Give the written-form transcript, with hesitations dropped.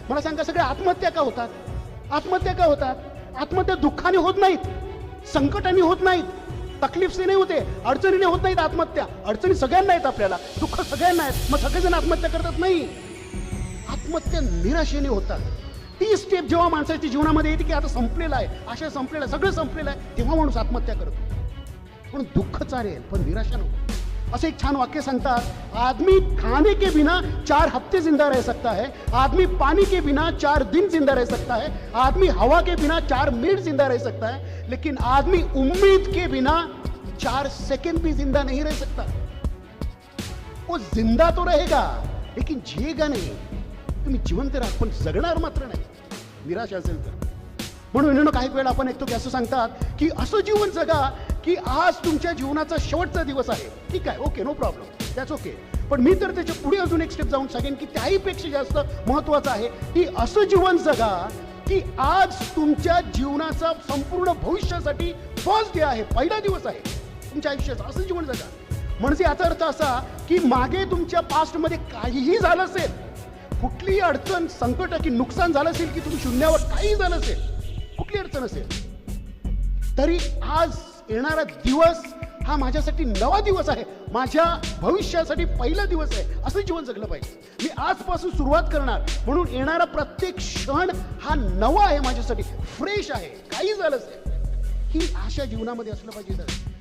मला सांगा, सगळ्या आत्महत्या का होतात? आत्महत्या का होतात? आत्महत्या दुःखाने होत नाहीत, संकटाने होत नाहीत, तकलीफने नाही होते, अडचणीने होत नाहीत आत्महत्या. अडचणी सगळ्यांना आहेत, आपल्याला दुःख सगळ्यांना आहेत, मग सगळेजण आत्महत्या करतात? नाही, आत्महत्या निराशेने होतात. ती स्टेप जेव्हा माणसाच्या जीवनामध्ये येते की आता संपलेलं आहे, आशा संपलेला, सगळं संपलेलं आहे, तेव्हा माणूस आत्महत्या करतो. पण दुःख चालेल, पण निराशा नको. असं एक छान वाक्य सांगतात, आदमी खाने के बिना 4 हफ्ते जिंदा रह सकता है, आदमी पानी के बिना 4 दिन जिंदा रह सकता है, आदमी हवा के बिना 4 मिनट जिंदा रह सकता है, लेकिन आदमी उम्मीद के बिना 4 सेकंड भी जिंदा नहीं रह सकता. वो जिंदा तो रहेगा लेकिन जिएगा नहीं. तुम्ही जिवंत राहा पण जगणार मात्र नाही, निराशा असेल तर. म्हणून काही वेळा आपण ऐकतो की असं सांगतात की असं जीवन जगा की आज तुमच्या जीवनाचा शेवटचा दिवस आहे. ठीक आहे, okay, no problem, that's okay. पण मी तर त्याच्या पुढे अजून एक स्टेप जाऊन सांगेन की त्याहीपेक्षा जास्त महत्वाचं आहे की असं जीवन जगा की आज तुमच्या जीवनाचा संपूर्ण भविष्यासाठी फर्स्ट डे आहे, पहिला दिवस आहे तुमच्या आयुष्याचा. असं जीवन जगा म्हणजे याचा अर्थ असा की मागे तुमच्या पास्टमध्ये काहीही झालं असेल, कुठलीही अडचण, संकट की नुकसान झालं असेल की तुम्ही शून्यावर काही झालं असेल, कुठली अडचण असेल, तरी आज येणारा दिवस हा माझ्यासाठी नवा दिवस आहे, माझ्या भविष्यासाठी पहिला दिवस आहे. असं जीवन जगलं पाहिजे. मी आजपासून सुरुवात करणार, म्हणून येणारा प्रत्येक क्षण हा नवा आहे माझ्यासाठी, फ्रेश आहे. काही झालं असेल ही आशा जीवनामध्ये असलं पाहिजे.